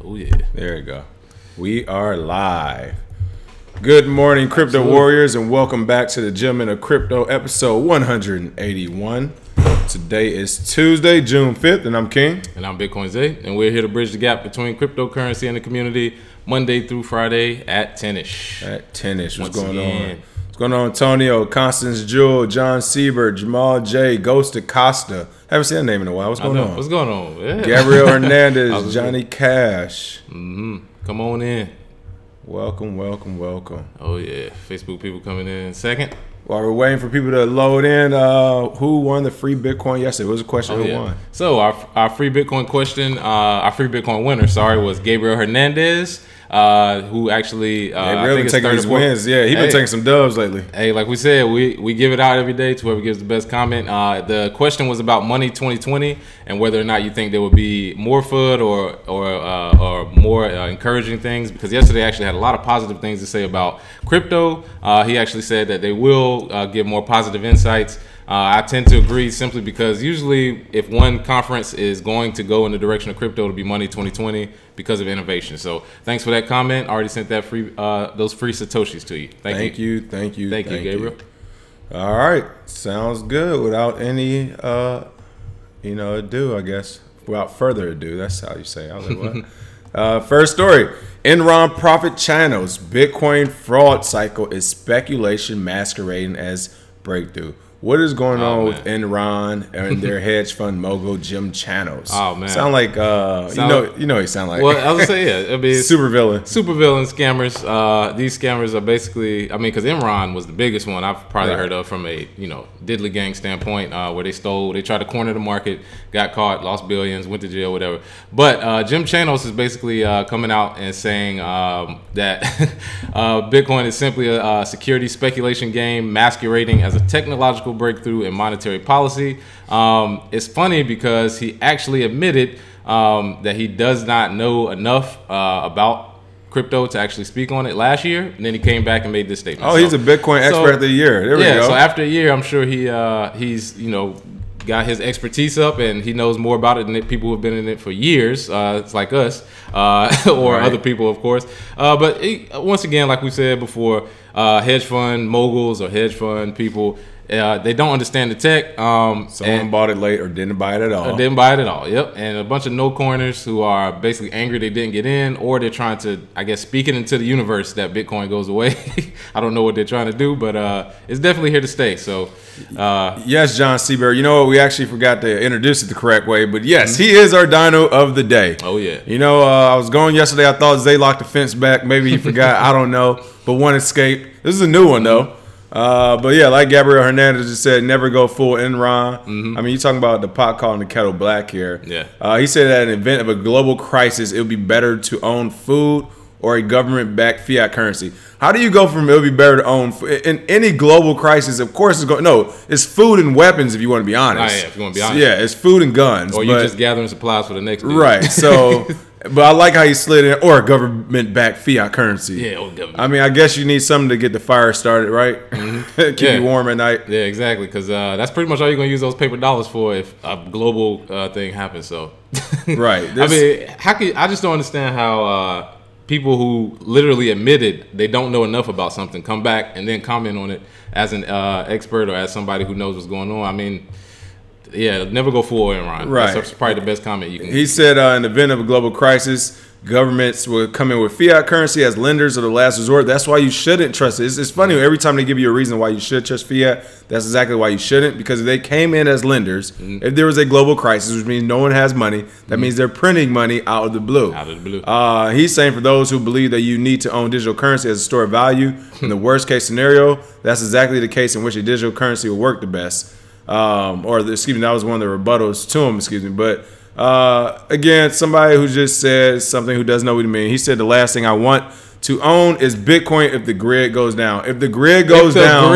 Oh, yeah. There you go. We are live. Good morning, Crypto Warriors, and welcome back to the Gentlemen of Crypto, episode 181. Today is Tuesday, June 5th, and I'm King. And I'm Bitcoin Zay, and we're here to bridge the gap between cryptocurrency and the community Monday through Friday at 10-ish. At 10-ish. What's going on? What's going on, Antonio, Constance Jewel, John Siebert, Jamal J, Ghost Acosta. Haven't seen that name in a while. What's going on? What's going on? Yeah. Gabriel Hernandez, Johnny Cash. Come on in. Welcome. Oh, yeah. Facebook people coming in second. While we're waiting for people to load in, who won the free Bitcoin yesterday? What was the question? Who won? So our free Bitcoin question, our free Bitcoin winner, was Gabriel Hernandez. Who actually Gabriel been taking these wins. Yeah, he's been taking some dubs lately. Hey, like we said, we give it out every day to whoever gives the best comment. The question was about Money 2020 and whether or not you think there would be more FUD or more encouraging things. Because yesterday actually had a lot of positive things to say about crypto. He actually said that they will give more positive insights. I tend to agree simply because usually if one conference is going to go in the direction of crypto, it'll be Money 2020 because of innovation. So thanks for that comment. I already sent that those free Satoshis to you. Thank you, Gabriel. All right. Sounds good. Without any, ado, I guess. Without further ado, that's how you say it. I was like, what? First story. Enron profit Chanos. Bitcoin fraud cycle is speculation masquerading as breakthrough. What is going on with Enron and their hedge fund mogul Jim Chanos? Oh man, sound like you know he sound like. Well, I was gonna say yeah, I mean super villain scammers. These scammers are basically, because Enron was the biggest one I've probably heard of from a diddly gang standpoint, where they tried to corner the market, got caught, lost billions, went to jail, whatever. But Jim Chanos is basically coming out and saying that Bitcoin is simply a security speculation game masquerading as a technological breakthrough in monetary policy. It's funny because he actually admitted that he does not know enough about crypto to actually speak on it last year, and then he came back and made this statement. Oh, he's a Bitcoin expert of the year. There we go. So after a year, I'm sure he's got his expertise up and he knows more about it than people who have been in it for years. It's like us or other people, of course. But once again, like we said before, hedge fund moguls or hedge fund people, they don't understand the tech. Someone bought it late or didn't buy it at all. Yep. And a bunch of no-coiners who are basically angry they didn't get in, or they're trying to, I guess, speak it into the universe that Bitcoin goes away. I don't know what they're trying to do, but it's definitely here to stay. So, yes, John Siebert. You know what? We actually forgot to introduce it the correct way, but yes, he is our Dino of the day. Oh, yeah. I was going yesterday. I thought Zay locked the fence back. Maybe he forgot. I don't know. But one escaped. This is a new one, though. But yeah, like Gabriel Hernandez just said, never go full Enron. I mean, you're talking about the pot calling the kettle black here. Yeah. He said that in the event of a global crisis, it would be better to own food or a government-backed fiat currency. How do you go from it would be better to own in any global crisis? Of course, it's going. No, it's food and weapons. If you want to be honest. Oh, yeah, if you want to be honest. Yeah, it's food and guns. Or you just gathering supplies for the next deal. Right. So. But I like how he slid in, or a government-backed fiat currency. Yeah, or government. I mean, I guess you need something to get the fire started, right? Keep you warm at night. Yeah, exactly, because that's pretty much all you're going to use those paper dollars for if a global thing happens. So, right. I mean, I just don't understand how people who literally admitted they don't know enough about something come back and then comment on it as an expert or as somebody who knows what's going on. I mean, yeah, never go full Enron. Right. That's probably the best comment you can. He said in the event of a global crisis, governments will come in with fiat currency as lenders of the last resort. That's why you shouldn't trust it. It's funny, every time they give you a reason why you should trust fiat, that's exactly why you shouldn't, because if they came in as lenders, if there was a global crisis, which means no one has money, that means they're printing money out of the blue. He's saying for those who believe that you need to own digital currency as a store of value, in the worst case scenario, that's exactly the case in which a digital currency will work the best. That was one of the rebuttals to him, But again, somebody who just said something who doesn't know what he means. He said the last thing I want to own is Bitcoin if the grid goes down. If the grid goes down,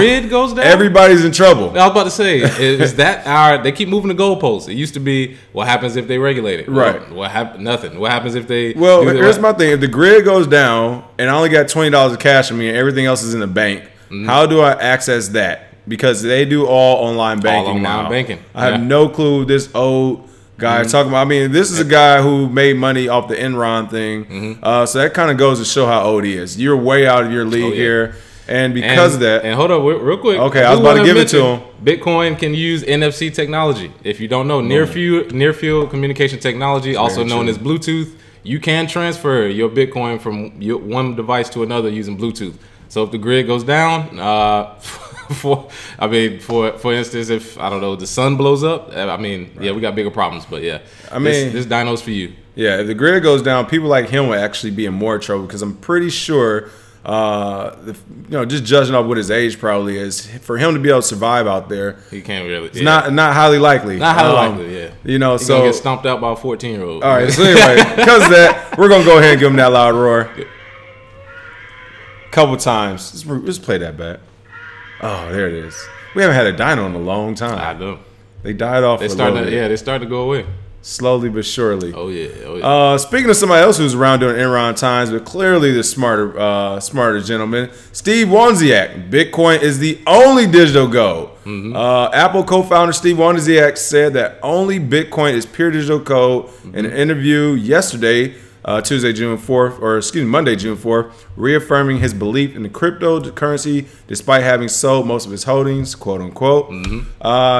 everybody's in trouble. I was about to say, is that they keep moving the goalposts. It used to be what happens if they regulate it. Right. Nothing. What happens if they here's my thing. If the grid goes down and I only got $20 of cash on me and everything else is in the bank, how do I access that? Because they do all online banking now. Banking. I have no clue this old guy talking about. I mean, this is a guy who made money off the Enron thing. So that kind of goes to show how old he is. You're way out of your league here. And because of that... And hold up real quick. Okay, I was about to give it to him. Bitcoin can use NFC technology. If you don't know, near field communication technology, also known as Bluetooth, you can transfer your Bitcoin from one device to another using Bluetooth. So if the grid goes down, for instance, if, I don't know, the sun blows up, I mean, yeah, we got bigger problems. But yeah, I mean, this Dino's for you. Yeah, if the grid goes down, people like him will actually be in more trouble because I'm pretty sure... just judging off what his age probably is, for him to be able to survive out there, he can't really. It's not highly likely. Not highly likely, yeah. He's gonna get stomped out by a 14-year-old. All right. So anyway, because of that, we're gonna go ahead and give him that loud roar. Couple times. Let's play that back. Oh, there it is. We haven't had a Dino in a long time. I know. They died off. They started to go away. Slowly but surely. Oh yeah. Speaking of somebody else who's around during Enron times, but clearly the smarter gentleman, Steve Wozniak. Bitcoin is the only digital gold. Apple co-founder Steve Wozniak said that only Bitcoin is pure digital code in an interview yesterday, Monday, June 4th, reaffirming his belief in the cryptocurrency despite having sold most of his holdings, quote unquote.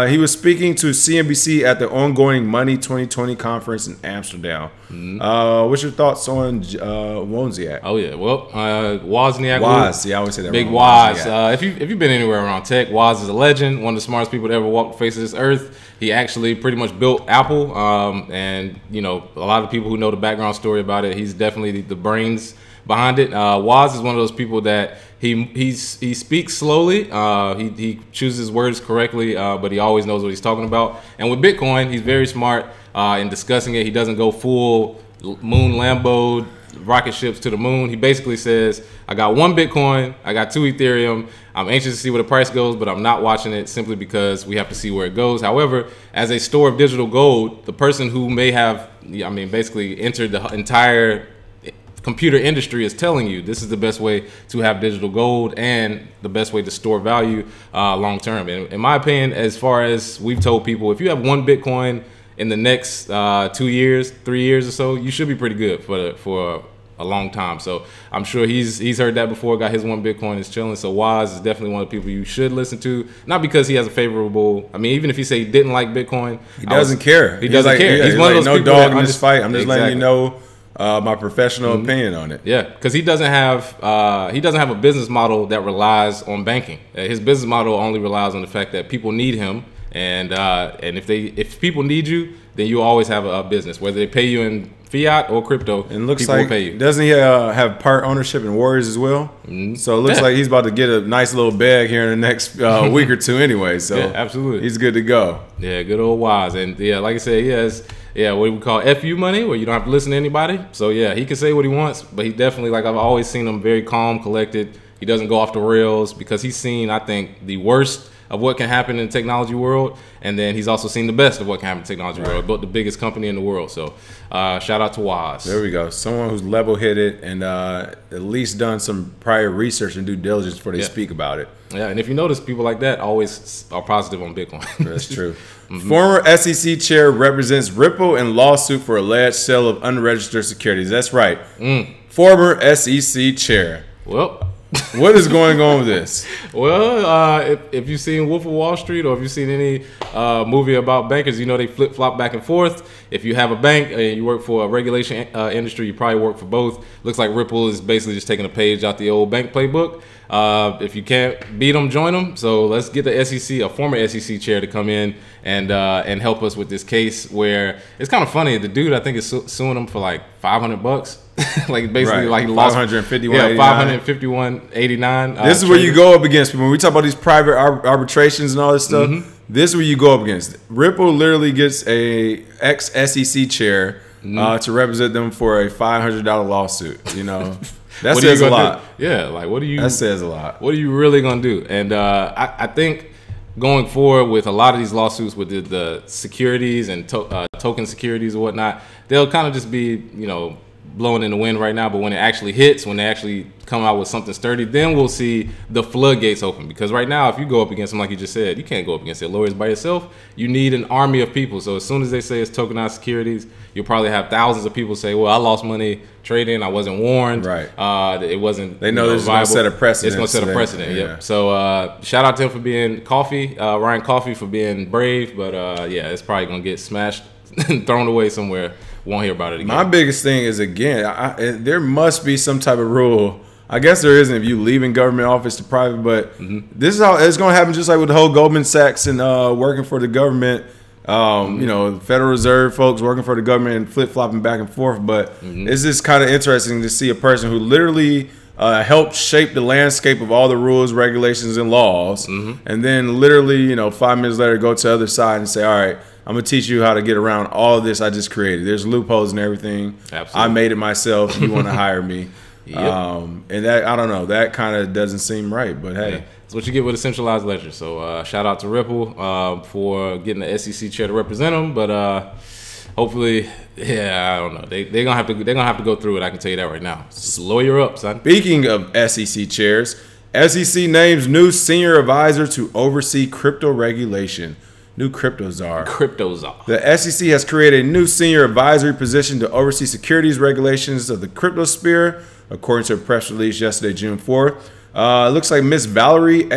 He was speaking to CNBC at the ongoing Money 2020 conference in Amsterdam. What's your thoughts on Wozniak? Oh yeah, well, Wozniak. Woz, yeah, I always say that. Big Woz. If you've been anywhere around tech, Woz is a legend. One of the smartest people to ever walk the face of this earth. He actually pretty much built Apple, and a lot of people who know the background story about it, he's definitely the brains behind it. Woz is one of those people that he speaks slowly. He chooses words correctly, but he always knows what he's talking about. And with Bitcoin, he's very smart in discussing it. He doesn't go full moon Lambo rocket ships to the moon. He basically says, I got 1 Bitcoin, I got 2 Ethereum. I'm anxious to see where the price goes, but I'm not watching it simply because we have to see where it goes. However, as a store of digital gold, the person who may have, basically entered the entire computer industry is telling you this is the best way to have digital gold and the best way to store value long term. And in my opinion, as far as we've told people, if you have 1 Bitcoin in the next 2 years, 3 years or so, you should be pretty good for a long time. So I'm sure he's heard that before, got his 1 Bitcoin, is chilling. So Woz is definitely one of the people you should listen to. Not because he has a favorable, even if he say he didn't like Bitcoin. He doesn't care. He doesn't care. He's one of those people dog in this fight. I'm just letting you know my professional opinion on it. Yeah, because he doesn't have a business model that relies on banking. His business model only relies on the fact that people need him. And if people need you, then you always have a business, whether they pay you in fiat or crypto. And looks people like will pay you. Doesn't he have part ownership in Warriors as well? So it looks like he's about to get a nice little bag here in the next week or two anyway. So yeah, absolutely, he's good to go. Yeah, good old Woz. And yeah, like I said, what we call FU money, where you don't have to listen to anybody. So yeah, he can say what he wants, but he definitely, like I've always seen him, very calm, collected. He doesn't go off the rails because he's seen, I think, the worst of what can happen in the technology world, and then he's also seen the best of what can happen in the technology world. Built the biggest company in the world. So shout out to Woz. There we go. Someone who's level-headed and at least done some prior research and due diligence before they speak about it. Yeah, and if you notice, people like that always are positive on Bitcoin. That's true. Former SEC chair represents Ripple in lawsuit for alleged sale of unregistered securities. That's right. Former SEC chair. Well, what is going on with this? Well, if you've seen Wolf of Wall Street, or if you've seen any movie about bankers, they flip-flop back and forth. If you have a bank and you work for a regulation industry, you probably work for both. Looks like Ripple is basically just taking a page out the old bank playbook. If you can't beat them, join them. So let's get the SEC, a former SEC chair, to come in and help us with this case, where it's kind of funny. The dude, I think, is suing them for like $500. Like basically, like he lost 551.89. This is where you go up against people. When we talk about these private arbitrations and all this stuff, this is where you go up against. Ripple literally gets a ex-SEC chair to represent them for a $500 lawsuit. That says a lot. Yeah, like that says a lot. What are you really gonna do? And I think going forward with a lot of these lawsuits with the securities and token securities and whatnot, they'll kind of just be blowing in the wind right now, but when it actually hits, when they actually come out with something sturdy, then we'll see the floodgates open. Because right now, if you go up against them, like you just said, you can't go up against their lawyers by yourself. You need an army of people. So as soon as they say it's tokenized securities, you'll probably have thousands of people say, well, I lost money trading, I wasn't warned. Right. It wasn't. They know this is going to set a precedent. It's going to set a precedent. Yeah. Yep. So shout out to him for being Ryan Coffey for being brave, but yeah, it's probably going to get smashed and thrown away somewhere. Won't hear about it again. My biggest thing is, again, there must be some type of rule. I guess there isn't if you leaving government office to private, but this is how it's going to happen, just like with the whole Goldman Sachs and working for the government. You know, the Federal Reserve folks working for the government and flip-flopping back and forth. But it's just kind of interesting to see a person who literally helped shape the landscape of all the rules, regulations, and laws, and then literally, you know, 5 minutes later go to the other side and say, all right, I'm going to teach you how to get around all of this I just created. There's loopholes and everything. Absolutely. I made it myself. You want to hire me. Yep. And that, I don't know, that kind of doesn't seem right. But hey. Yeah. That's what you get with a centralized ledger. So shout out to Ripple for getting the SEC chair to represent them. But hopefully, yeah, I don't know. They're gonna have to go through it. I can tell you that right now. Just lawyer up, son. Speaking of SEC chairs, SEC names new senior advisor to oversee crypto regulation. New crypto czar. Crypto czar. The SEC has created a new senior advisory position to oversee securities regulations of the crypto sphere, according to a press release yesterday, June 4th. It looks like Miss Valerie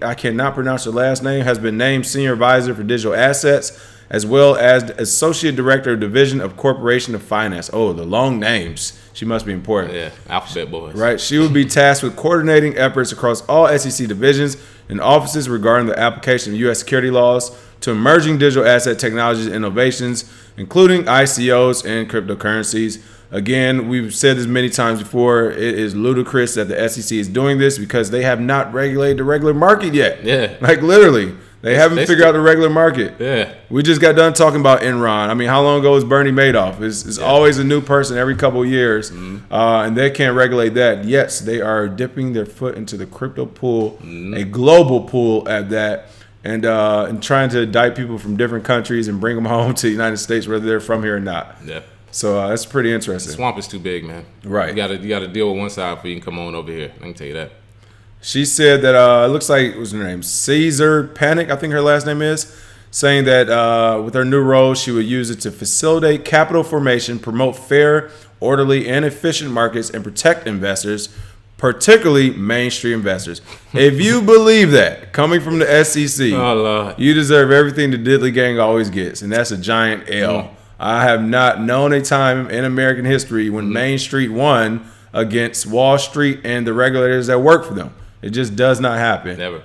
I cannot pronounce her last name, has been named senior advisor for digital assets, as well as associate director of division of corporation of finance. Oh, the long names. She must be important. Yeah, alphabet boys. Right. She will be tasked with coordinating efforts across all SEC divisions and offices regarding the application of U.S. security laws to emerging digital asset technologies and innovations, including ICOs and cryptocurrencies. Again, we've said this many times before, it is ludicrous that the SEC is doing this because they have not regulated the regular market yet. Yeah. Like literally. They haven't figured out the regular market. Yeah. We just got done talking about Enron. I mean, how long ago was Bernie Madoff? It's always a new person every couple of years, and they can't regulate that. Yes, they are dipping their foot into the crypto pool, a global pool at that, and trying to indict people from different countries and bring them home to the United States, whether they're from here or not. Yeah. So that's pretty interesting. The swamp is too big, man. Right. You gotta deal with one side before you can come on over here. I can tell you that. She said that it looks like, what's her name? Caesar Panic, I think her last name is, saying that with her new role, she would use it to facilitate capital formation, promote fair, orderly, and efficient markets, and protect investors, particularly Main Street investors. If you believe that, coming from the SEC, you deserve everything the Diddley Gang always gets, and that's a giant L. I have not known a time in American history when Main Street won against Wall Street and the regulators that work for them. It just does not happen. Never.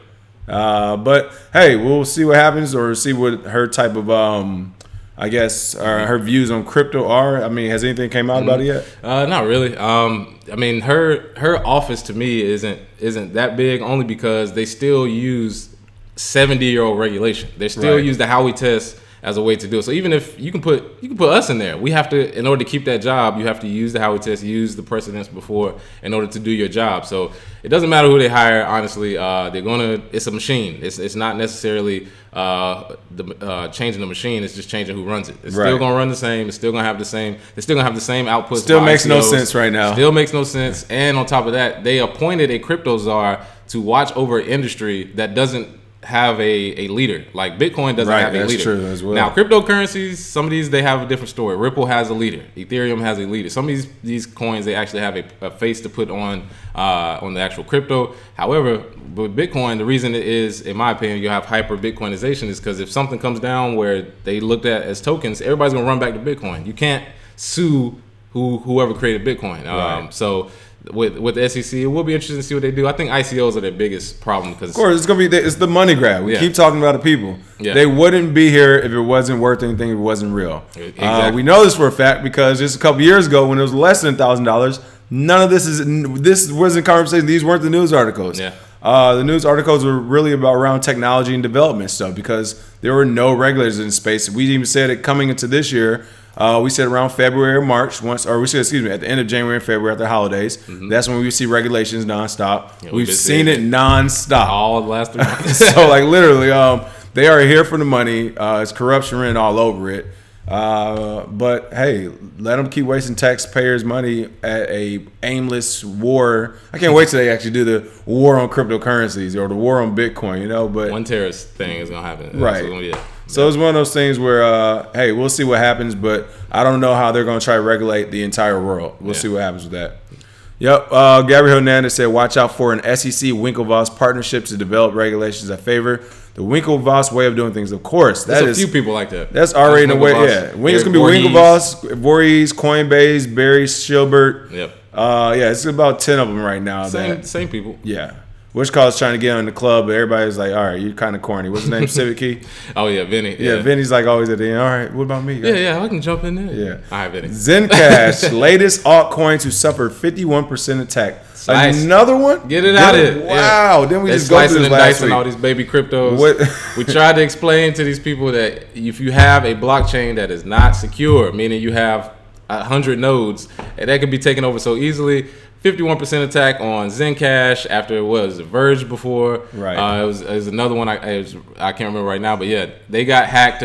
But hey, we'll see what happens, or see what her type of, I guess, her views on crypto are. I mean, has anything came out about it yet? Not really. I mean, her office to me isn't that big, only because they still use 70-year-old regulation. They still use the Howey test as a way to do it. So even if you can put us in there, we have to, in order to keep that job, you have to use the Howey test, use the precedents before in order to do your job. So it doesn't matter who they hire, honestly. It's a machine. It's not necessarily changing the machine. It's just changing who runs it. It's still gonna run the same. It's still gonna have the same. It's still gonna have the same outputs. Still makes no sense right now. Still makes no sense. And on top of that, they appointed a crypto czar to watch over an industry that doesn't have a leader. Like Bitcoin doesn't have a leader. That's true as well. Now cryptocurrencies, some of these they have a different story. Ripple has a leader. Ethereum has a leader. Some of these coins they actually have a face to put on the actual crypto. However, with Bitcoin, the reason it is, in my opinion, you have hyper Bitcoinization is because if something comes down where they looked at as tokens, everybody's gonna run back to Bitcoin. You can't sue whoever created Bitcoin. So with the SEC, it will be interesting to see what they do. I think ICOs are their biggest problem because, of course, it's the money grab. We keep talking about the people. Yeah. They wouldn't be here if it wasn't worth anything. If it wasn't real. Exactly. We know this for a fact because just a couple years ago, when it was less than $1,000, none of this wasn't conversation. These weren't the news articles. Yeah. The news articles were really about around technology and development stuff because there were no regulators in the space. We even said it coming into this year. We said around February or March, at the end of January and February after the holidays. That's when we see regulations nonstop. Yeah, we've seen it nonstop. All the last 3 months. So like literally, they are here for the money. It's corruption written all over it. But hey, let them keep wasting taxpayers' money at a aimless war. I can't wait till they actually do the war on cryptocurrencies or the war on Bitcoin. You know, but one terrorist thing is gonna happen. Right. So it's one of those things where, hey, we'll see what happens, but I don't know how they're going to try to regulate the entire world. We'll see what happens with that. Yep. Gabriel Hernandez said, watch out for an SEC Winklevoss partnership to develop regulations that favor the Winklevoss way of doing things. Of course. There's a few people like that. That's already in the way. Yeah. It's going to be Winklevoss, Voorhees, Coinbase, Barry Shilbert. Yep. Yeah, it's about 10 of them right now. Same people. Yeah. Which cause trying to get on the club, but everybody's like, all right, you're kind of corny. What's his name? Civic Key? Oh, yeah, Vinny. Yeah, Vinny's like always at the end. All right, what about me? Yeah, I can jump in there. Yeah. All right, Vinny. ZenCash, latest altcoin to suffer 51% attack. Slice. Another one? Get it out of it. Wow. Yeah. Then we just go through this last week. All these baby cryptos. We tried to explain to these people that if you have a blockchain that is not secure, meaning you have 100 nodes, and that can be taken over so easily. 51% attack on ZenCash after it was Verge before. Right. It was another one I can't remember right now, but yeah, they got hacked.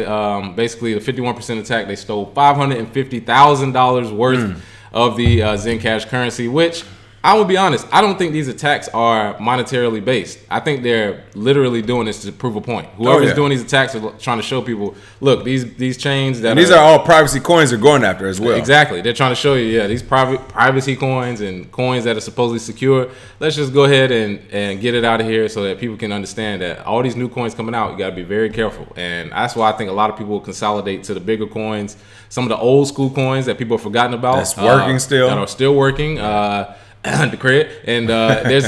Basically, the 51% attack, they stole $550,000 worth of the ZenCash currency, which I will be honest, I don't think these attacks are monetarily based. I think they're literally doing this to prove a point. Whoever's doing these attacks are trying to show people, look, these chains that these are all privacy coins they're going after as well. Exactly. They're trying to show you, these privacy coins and coins that are supposedly secure. Let's just go ahead and get it out of here so that people can understand that all these new coins coming out, you got to be very careful. And that's why I think a lot of people will consolidate to the bigger coins, some of the old school coins that people have forgotten about. That's working still. That are still working. The credit and there's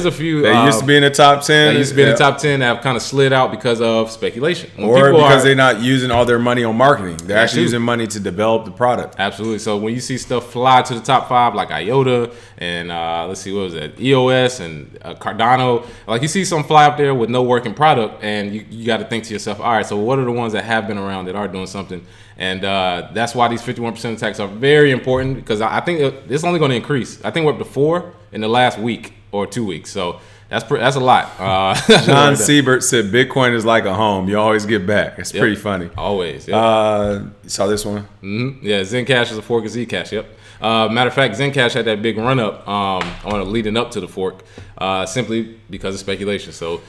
a few that used to be in the top 10. That used to be in the top 10 that have kind of slid out because of speculation, or because they're not using all their money on marketing. They're actually using money to develop the product. Absolutely. So when you see stuff fly to the top 5 like IOTA and let's see, what was that, EOS and Cardano, like you see some fly up there with no working product, and you got to think to yourself, all right, so what are the ones that have been around that are doing something? And that's why these 51% attacks are very important, because I think it's only going to increase. I think we're up to 4 in the last week or 2 weeks. So that's a lot. John Siebert said Bitcoin is like a home. You always get back. It's pretty funny. Always. You saw this one? Mm-hmm. Yeah, ZenCash is a fork of Zcash. Yep. Matter of fact, ZenCash had that big run up on leading up to the fork, simply because of speculation. So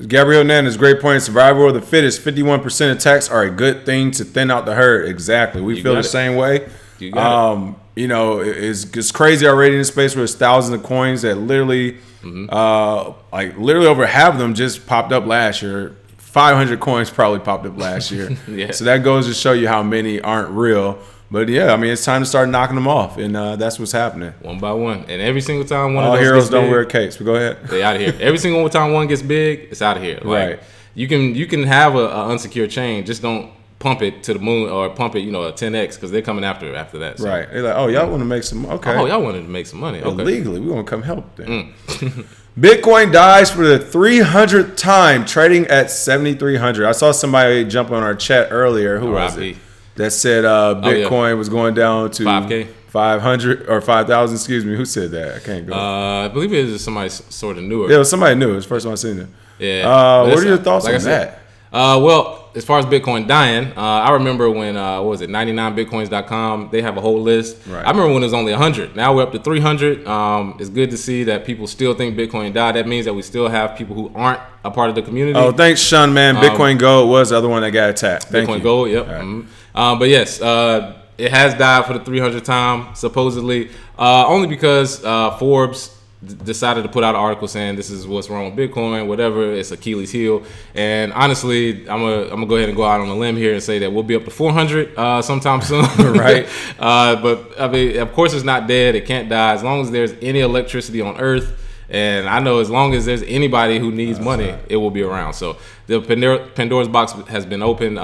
Gabriel Hernandez, great point. Survival of the fittest. 51% attacks are a good thing to thin out the herd. Exactly. We feel the same way. You know, it's crazy already in the space where there's thousands of coins that literally, literally over half of them just popped up last year. 500 coins probably popped up last year. Yeah. So that goes to show you how many aren't real. But yeah, I mean, it's time to start knocking them off, and that's what's happening. One by one, and every single time one all of those heroes don't big, wear capes. But go ahead. They out of here. Every single time one gets big, it's out of here. Like, right. You can have a unsecured chain, just don't pump it to the moon or pump it, a 10x, because they're coming after that. So. Right. They're like, oh, y'all want to make some? Okay. Oh, y'all wanted to make some money. Okay. Illegally, we want to come help them. Bitcoin dies for the 300th time, trading at 7,300. I saw somebody jump on our chat earlier. Who was it? That said Bitcoin was going down to 5K, 500 or 5,000. Excuse me. Who said that? I can't go. I believe it was somebody sort of newer. Yeah, it was somebody new. It was the first one I seen it. Yeah. What are your thoughts on that? Well, as far as Bitcoin dying, I remember when, 99bitcoins.com, they have a whole list. Right. I remember when it was only 100. Now we're up to 300. It's good to see that people still think Bitcoin died. That means that we still have people who aren't a part of the community. Oh, thanks, Sean, man. Bitcoin Gold was the other one that got attacked. Thank Bitcoin you. Gold, yep. Right. But yes, it has died for the 300th time, supposedly, only because Forbes decided to put out an article saying this is what's wrong with Bitcoin, whatever, it's Achilles heel. And honestly, I'm gonna go ahead and go out on a limb here and say that we'll be up to 400 sometime soon. Right. But I mean, of course it's not dead, it can't die as long as there's any electricity on Earth. And I know as long as there's anybody who needs money, it will be around. So the Pandora's box has been open.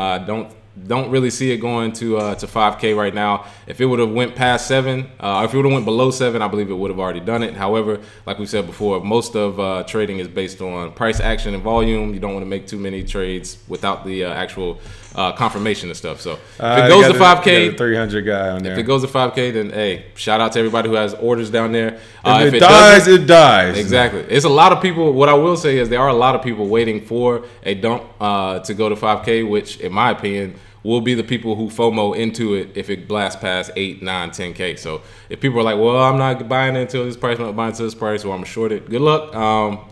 Don't really see it going to 5K right now. If it would have went past 7, if it would have went below 7, I believe it would have already done it. However, like we said before, most of trading is based on price action and volume. You don't want to make too many trades without the actual confirmation and stuff. So if it goes to 5K, 300 guy on there. If it goes to 5K, then hey, shout out to everybody who has orders down there. If it dies, it dies. Exactly. It's a lot of people. What I will say is there are a lot of people waiting for a dump to go to 5K, which in my opinion will be the people who FOMO into it if it blasts past 8, 9, 10K. So if people are like, well, I'm not buying it until this price, I'm not buying until this price, or I'm short it, good luck.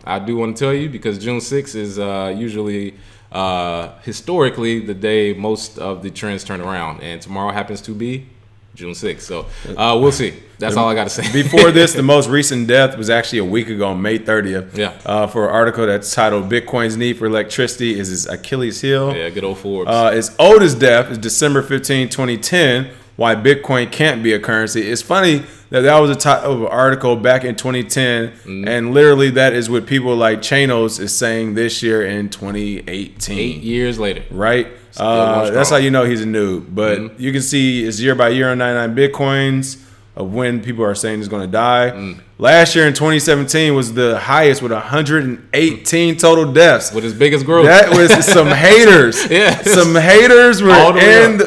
I do want to tell you, because June 6th is usually historically the day most of the trends turn around, and tomorrow happens to be June 6th. So we'll see. That's all I got to say. Before this, the most recent death was actually a week ago, May 30th. Yeah. For an article that's titled "Bitcoin's Need for Electricity is His Achilles Heel." Yeah, good old Forbes. Its oldest death is December 15, 2010. Why Bitcoin can't be a currency. It's funny that was a title of an article back in 2010, and literally that is what people like Chanos is saying this year in 2018. 8 years later. Right? That's how you know he's a noob. But you can see it's year by year on 99 Bitcoins of when people are saying it's going to die. Last year in 2017 was the highest with 118 total deaths. With his biggest growth. That was some haters. Yeah. Some haters were in.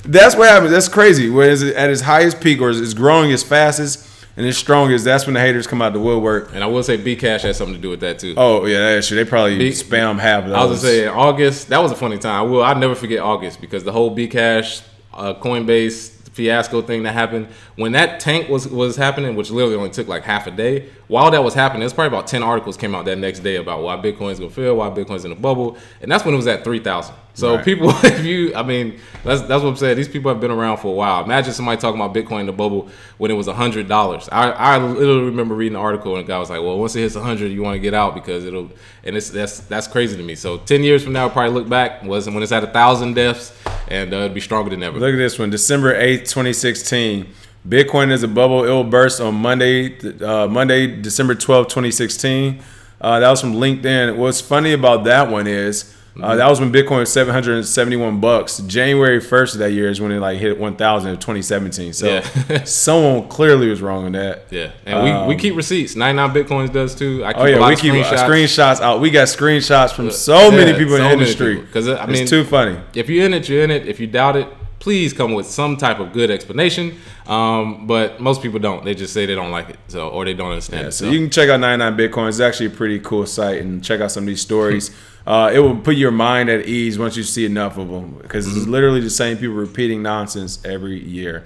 That's what happens. That's crazy. When it's at its highest peak, or it's growing as fastest and as strongest, that's when the haters come out the woodwork. And I will say Bcash has something to do with that too. Oh yeah, that's true. They probably spam half of those. I was gonna say in August, that was a funny time. I'll never forget August, because the whole Bcash, Coinbase fiasco thing that happened when that tank was happening, which literally only took like half a day. While that was happening, there's probably about 10 articles came out that next day about why Bitcoin's gonna fail, why Bitcoin's in a bubble, and that's when it was at 3,000. So people, that's what I'm saying. These people have been around for a while. Imagine somebody talking about Bitcoin in the bubble when it was $100. I literally remember reading an article and the guy was like, well, once it hits 100, you want to get out because it'll, and that's crazy to me. So 10 years from now, I'll probably look back when it's at 1,000 deaths, and it'd be stronger than ever. Look at this one, December 8th, 2016. Bitcoin is a bubble. It will burst on Monday, December 12th, 2016. That was from LinkedIn. What's funny about that one is that was when Bitcoin was $771. January 1st of that year is when it like hit 1,000 in 2017. So someone clearly was wrong on that. Yeah, and we keep receipts. 99 Bitcoins does too. I keep we keep screenshots out. We got screenshots from so many people in the industry. Because it's too funny. If you're in it, you're in it. If you doubt it, please come with some type of good explanation. But most people don't. They just say they don't like it, or they don't understand it. So you can check out 99 Bitcoins. It's actually a pretty cool site, and check out some of these stories. It will put your mind at ease once you see enough of them, because it's literally the same people repeating nonsense every year.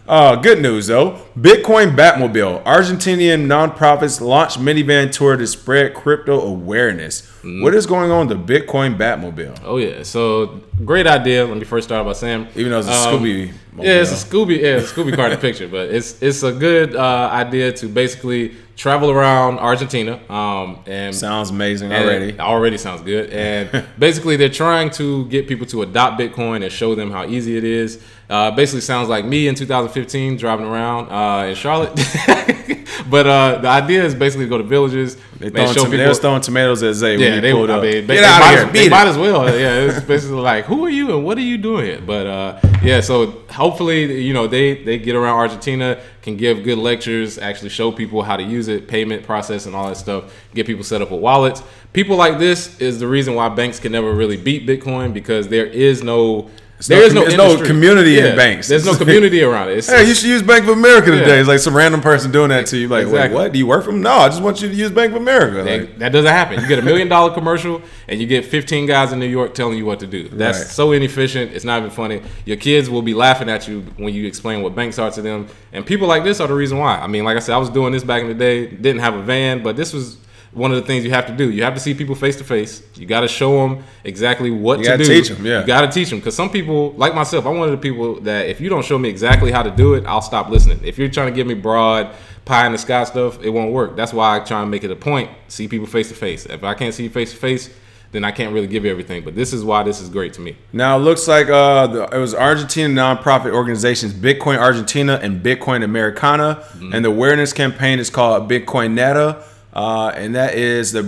Good news though. Bitcoin Batmobile. Argentinian nonprofits launch Minivan tour to spread crypto awareness. What is going on with the Bitcoin Batmobile? Oh yeah, so great idea. Let me first start by saying, even though it's a Scooby. Yeah, it's a Scooby car in the picture, but it's a good idea to basically travel around Argentina. And sounds amazing already. Already sounds good. And basically, they're trying to get people to adopt Bitcoin and show them how easy it is. Basically, sounds like me in 2015 driving around in Charlotte. But the idea is basically to go to villages. They were throwing tomatoes at Zay. Yeah, they might as well. Yeah, it's basically like, who are you and what are you doing here? But so hopefully, they get around Argentina, can give good lectures, actually show people how to use it, payment process and all that stuff, get people set up with wallets. People like this is the reason why banks can never really beat Bitcoin, because there is no community in banks. There's no community around it. Hey, you should use Bank of America today. It's like some random person doing that to you. Like, wait, what? Do you work for them? No, I just want you to use Bank of America. That doesn't happen. You get $1 million commercial and you get 15 guys in New York telling you what to do. That's so inefficient. It's not even funny. Your kids will be laughing at you when you explain what banks are to them. And people like this are the reason why. I mean, like I said, I was doing this back in the day. Didn't have a van, but this was one of the things you have to do. You have to see people face to face. You got to show them exactly what to do. You got to teach them, You got to teach them. Because some people, like myself, I'm one of the people that if you don't show me exactly how to do it, I'll stop listening. If you're trying to give me broad, pie in the sky stuff, it won't work. That's why I try and make it a point. See people face to face. If I can't see you face to face, then I can't really give you everything. But this is why this is great to me. Now, it looks like it was Argentine nonprofit organizations Bitcoin Argentina and Bitcoin Americana. And the awareness campaign is called Bitcoin Neta. And that is the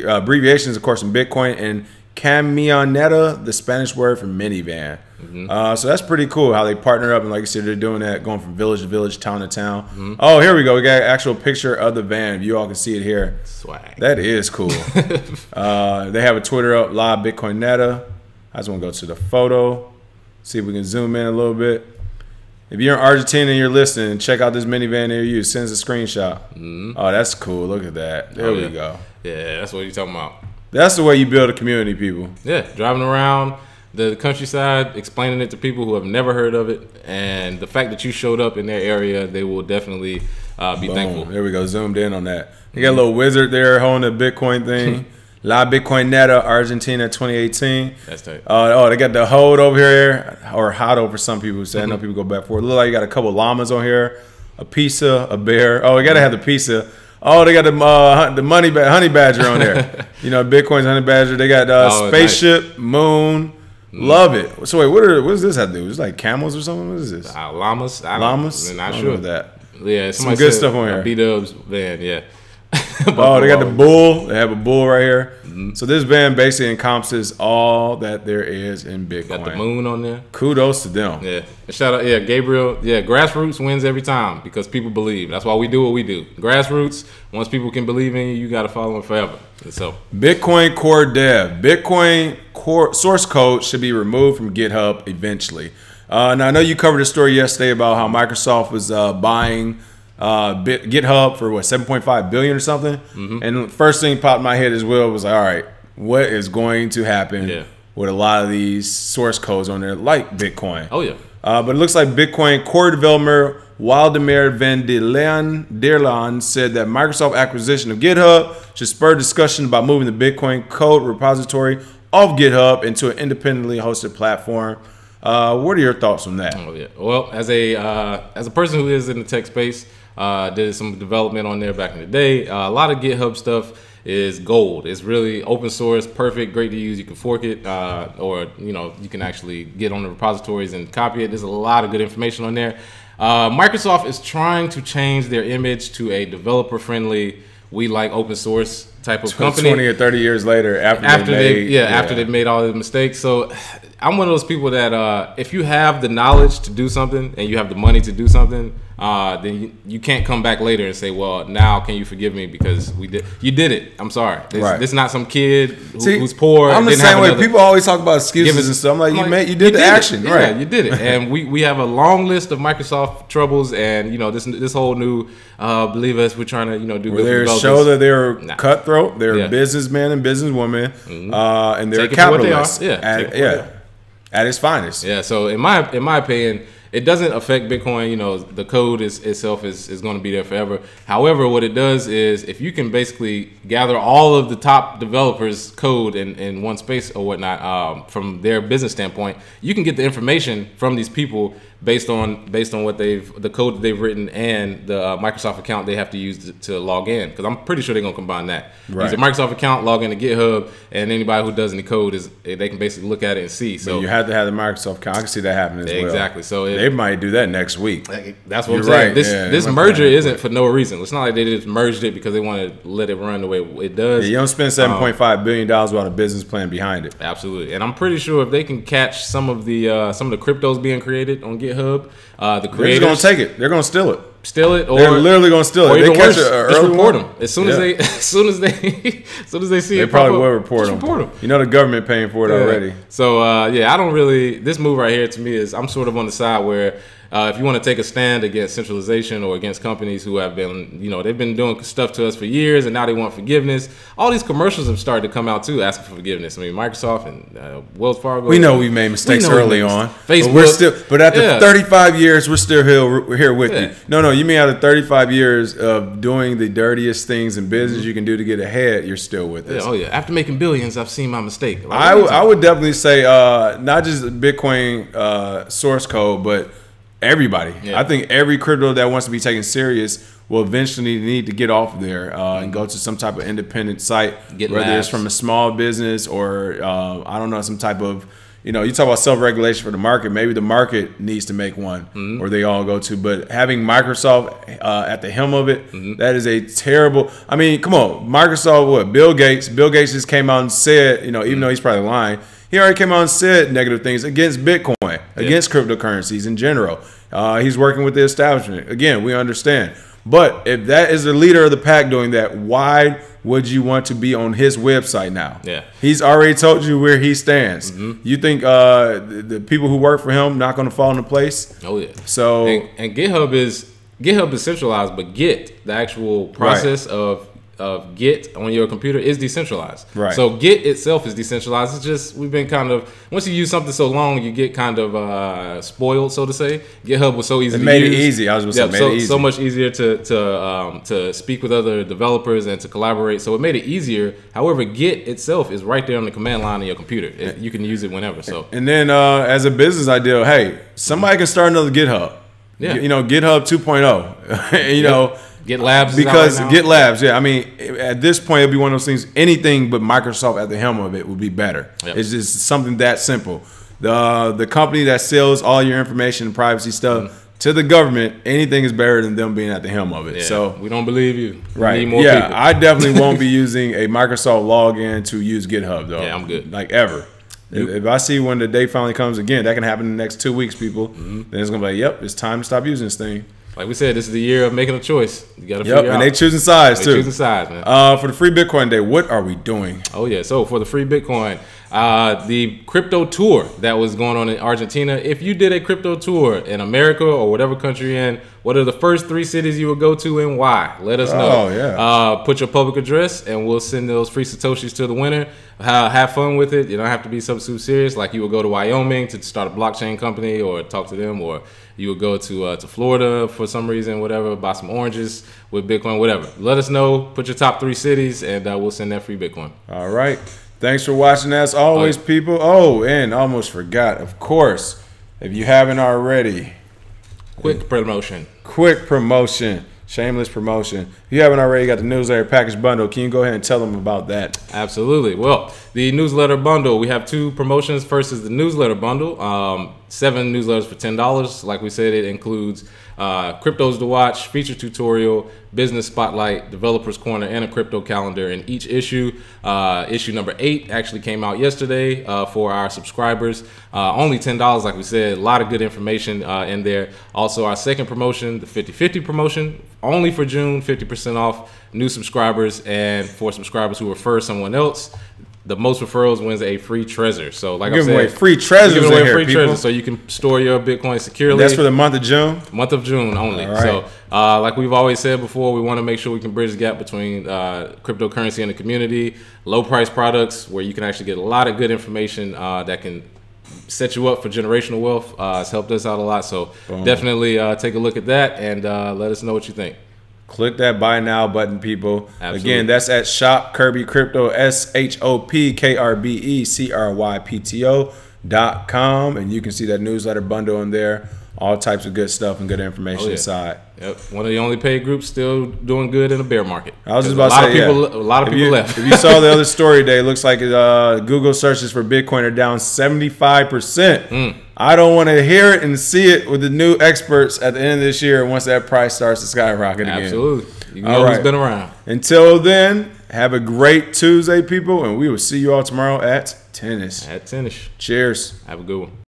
abbreviations, of course, in Bitcoin, and camioneta, the Spanish word for minivan. So that's pretty cool how they partner up, and like you said, they're doing that, going from village to village, town to town. Oh, here we go. We got an actual picture of the van. You all can see it here. Swag. That is cool. They have a Twitter up, live Bitcoin Neta. I just want to go to the photo, see if we can zoom in a little bit. If you're in Argentina and you're listening, check out this minivan near you. Send us a screenshot. Oh, that's cool. Look at that. There we go. Yeah, that's what you're talking about. That's the way you build a community, people. Yeah, driving around, the countryside, explaining it to people who have never heard of it, and the fact that you showed up in their area, they will definitely be thankful. There we go. Zoomed in on that. You got a little wizard there holding the Bitcoin thing. La Bitcoineta, Argentina, 2018. That's tight. They got the hold over here, or HODO for some people who say. I know people go back for it. Look like you got a couple llamas on here, a pizza, a bear. Oh, we got to have the pizza. Oh, they got the honey badger on there. You know, Bitcoin's honey badger. They got spaceship, nice. Moon. Love it. So wait, what does this have to do? It's like camels or something? What is this? Llamas. Llamas? I'm not sure that. Yeah, some good stuff on here. B-Dubs van, yeah. They got the bull. They have a bull right here. Mm-hmm. So this band basically encompasses all that there is in Bitcoin. Got the moon on there. Kudos to them. Yeah. Shout out, Gabriel. Yeah, grassroots wins every time because people believe. That's why we do what we do. Grassroots, once people can believe in you, you got to follow them forever. And so Bitcoin core dev. Bitcoin core source code should be removed from GitHub eventually. Now, I know you covered a story yesterday about how Microsoft was buying GitHub for what, 7.5 billion or something. Mm-hmm. And the first thing popped in my head as well was like, all right, what is going to happen with a lot of these source codes on there like Bitcoin? Oh yeah. But it looks like Bitcoin core developer Waldemar van der Laan said that Microsoft acquisition of GitHub should spur discussion about moving the Bitcoin code repository off GitHub into an independently hosted platform. What are your thoughts on that? Oh yeah. Well, as a person who is in the tech space, did some development on there back in the day. A lot of GitHub stuff is gold. It's really open source, perfect, great to use. You can fork it, or you can actually get on the repositories and copy it. There's a lot of good information on there. Microsoft is trying to change their image to a developer-friendly, we like open source type of company. 20 or 30 years later, after they've made all the mistakes. So I'm one of those people that if you have the knowledge to do something and you have the money to do something, then you can't come back later and say, well, now can you forgive me because you did it. I'm sorry. This is not some kid who's poor. I'm the same way. People always talk about excuses and stuff. I'm like, you did the action. Right. Yeah, you did it. And we have a long list of Microsoft troubles, and this whole new believe us, we're trying to do good. They show that they're cutthroat, they're businessmen and businesswomen, and they're capitalists. At its finest. Yeah. So in my opinion, it doesn't affect Bitcoin. The code itself is going to be there forever. However, what it does is if you can basically gather all of the top developers' code in one space or whatnot, from their business standpoint, you can get the information from these people based on what the code that they've written and the Microsoft account they have to use to log in. Because I'm pretty sure they're going to combine that. Right. Use a Microsoft account, log into GitHub, and anybody who does any code they can basically look at it and see. So you have to have the Microsoft account. I can see that happening as well. Exactly. So they might do that next week. That's what I'm saying. Right. This merger isn't for no reason. It's not like they just merged it because they want to let it run the way it does. Yeah, you don't spend $7.5 billion without a business plan behind it. Absolutely. And I'm pretty sure if they can catch some of the cryptos being created on GitHub, the creators, they're going to take it. They're going to steal it. Or they're literally going to steal it. Or even worse, just report them as soon as they see it. They probably will report them. You know the government paying for it already. So I don't really. This move right here to me is I'm sort of on the side where if you want to take a stand against centralization or against companies who have been, they've been doing stuff to us for years and now they want forgiveness. All these commercials have started to come out too, asking for forgiveness. I mean, Microsoft and Wells Fargo. We know we made mistakes early on. Facebook. But after 35 years, we're still here with you. No, you mean after 35 years of doing the dirtiest things in business you can do to get ahead, you're still with us. After making billions, I've seen my mistake. I would definitely say not just Bitcoin source code, but everybody. I think every crypto that wants to be taken serious will eventually need to get off there and go to some type of independent site, whether it's from a small business or some type of, you talk about self-regulation for the market. Maybe the market needs to make one or they all go to. But having Microsoft at the helm of it, that is a terrible. I mean, come on, Microsoft. What? Bill Gates just came out and said, even though he's probably lying, he already came out and said negative things against Bitcoin, against cryptocurrencies in general. He's working with the establishment. Again, we understand. But if that is the leader of the pack doing that, why would you want to be on his website now? Yeah. He's already told you where he stands. You think the people who work for him not going to fall into place? Oh, yeah. So and GitHub is centralized, but Git, the actual process of of Git on your computer is decentralized. Right. So Git itself is decentralized. It's just we've been kind of, once you use something so long, you get kind of spoiled, so to say. GitHub was so easy. It made it easy. I was going to say, made it easy. So much easier to speak with other developers and to collaborate. So it made it easier. However, Git itself is right there on the command line of your computer. You can use it whenever. So and then as a business idea, hey, somebody can start another GitHub. Yeah. You know, GitHub 2.0. You know. GitLabs because right GitLabs, yeah. I mean, at this point, it'll be one of those things. Anything but Microsoft at the helm of it would be better. Yep. It's just something that simple. The company that sells all your information and privacy stuff to the government, anything is better than them being at the helm of it. Yeah. So we don't believe you. Right? We need more yeah, people. I definitely won't be using a Microsoft login to use GitHub though. Yeah, I'm good. Like ever. If I see when the day finally comes again, that can happen in the next 2 weeks, people. Then it's gonna be like, yep, it's time to stop using this thing. Like we said, this is the year of making a choice. You got to figure out. And they choosing sides too. Choosing sides, man. For the free Bitcoin day, what are we doing? Oh yeah, so for the free Bitcoin, the crypto tour that was going on in Argentina. If you did a crypto tour in America or whatever country you're in, what are the first 3 cities you would go to and why? Let us know. Oh yeah. Put your public address and we'll send those free Satoshis to the winner. Have fun with it. You don't have to be something super serious. Like you would go to Wyoming to start a blockchain company or talk to them, or you would go to Florida for some reason, whatever, buy some oranges with Bitcoin, whatever. Let us know. Put your top 3 cities, and we'll send that free Bitcoin. All right. Thanks for watching, as always, people. Oh, and almost forgot, of course, if you haven't already. Quick promotion. Shameless promotion. If you haven't already got the newsletter package bundle, can you go ahead and tell them about that? Absolutely. Well, the newsletter bundle, we have 2 promotions. First is the newsletter bundle. 7 newsletters for $10. Like we said, it includes cryptos to watch, feature tutorial, business spotlight, developers corner, and a crypto calendar in each issue. Issue number 8 actually came out yesterday for our subscribers. Only $10, like we said. A lot of good information in there. Also, our second promotion, the 50/50 promotion, only for June, 50% off new subscribers, and for subscribers who refer someone else, the most referrals wins a free treasure. So, like I said, giving away free treasures. Giving away free treasures, so you can store your Bitcoin securely. That's for the month of June. Month of June only. All right. So, like we've always said before, we want to make sure we can bridge the gap between cryptocurrency and the community. Low price products where you can actually get a lot of good information that can set you up for generational wealth. It's helped us out a lot. So definitely take a look at that and let us know what you think. Click that buy now button, people. Absolutely. Again, that's at Shop Kirby Crypto, ShopKirbyCrypto.com, and you can see that newsletter bundle in there. All types of good stuff and good information inside. Yep, one of the only paid groups still doing good in a bear market. I was just about to say, a lot of people left. If you saw the other story today, it looks like Google searches for Bitcoin are down 75%. I don't want to hear it and see it with the new experts at the end of this year once that price starts to skyrocket again. Absolutely. You know who's been around. Until then, have a great Tuesday, people, and we will see you all tomorrow at tennis. At tennis. Cheers. Have a good one.